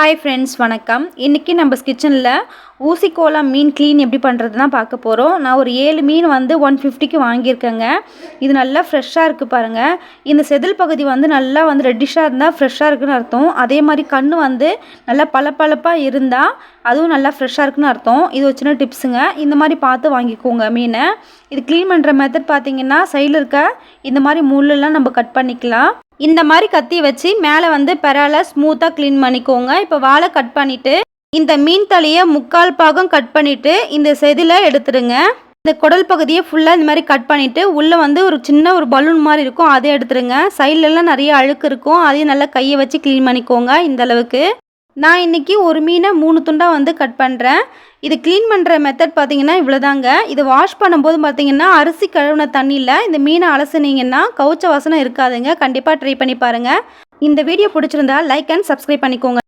Hi friends, வணக்கம். இன்றைக்கி நம்ம கிச்சனில் ஊசிக்கோலா மீன் க்ளீன் எப்படி பண்ணுறது தான் பார்க்க போகிறோம். நான் ஒரு 7 மீன் வந்து 150க்கு வாங்கியிருக்கேங்க. இது நல்லா ஃப்ரெஷ்ஷாக இருக்குது பாருங்கள். இந்த செதில் பகுதி வந்து நல்லா வந்து ரெட்டிஷாக இருந்தால் ஃப்ரெஷ்ஷாக இருக்குதுன்னு அர்த்தம். அதே மாதிரி கண் வந்து நல்லா பளபளப்பாக இருந்தால் அதுவும் நல்லா ஃப்ரெஷ்ஷாக இருக்குதுன்னு அர்த்தம். இது ஒரு சின்ன டிப்ஸுங்க. இந்த மாதிரி பார்த்து வாங்கிக்கோங்க மீனை. இது க்ளீன் பண்ணுற மெத்தட் பார்த்திங்கன்னா சைடில் இருக்க இந்த மாதிரி முள்ளெல்லாம் நம்ம கட் பண்ணிக்கலாம். இந்த மாதிரி கத்தி வச்சு மேலே வந்து பெரால ஸ்மூத்தாக க்ளீன் பண்ணிக்கோங்க. இப்போ வாழை கட் பண்ணிவிட்டு இந்த மீன் தலையை 3/4 பாகம் கட் பண்ணிவிட்டு இந்த செதிலை எடுத்துடுங்க. இந்த குடல் பகுதியை ஃபுல்லாக இந்த மாதிரி கட் பண்ணிவிட்டு உள்ளே வந்து ஒரு சின்ன ஒரு பலூன் மாதிரி இருக்கும், அதை எடுத்துடுங்க. சைட்லலாம் நிறைய அழுக்கு இருக்கும், அதையும் நல்லா கையை வச்சு க்ளீன் பண்ணிக்கோங்க. இந்த அளவுக்கு நான் இன்றைக்கி ஒரு மீனை 3 துண்டாக வந்து கட் பண்ணுறேன். இது க்ளீன் பண்ணுற மெத்தட் பார்த்திங்கன்னா இவ்வளோதாங்க. இது வாஷ் பண்ணும்போது பார்த்திங்கன்னா அரிசி கழுவின தண்ணியில் இந்த மீனை அலசுனீங்கன்னா கவுச்ச வாசனை இருக்காதுங்க. கண்டிப்பாக ட்ரை பண்ணி பாருங்கள். இந்த வீடியோ பிடிச்சிருந்தா லைக் அண்ட் சப்ஸ்கிரைப் பண்ணிக்கோங்க.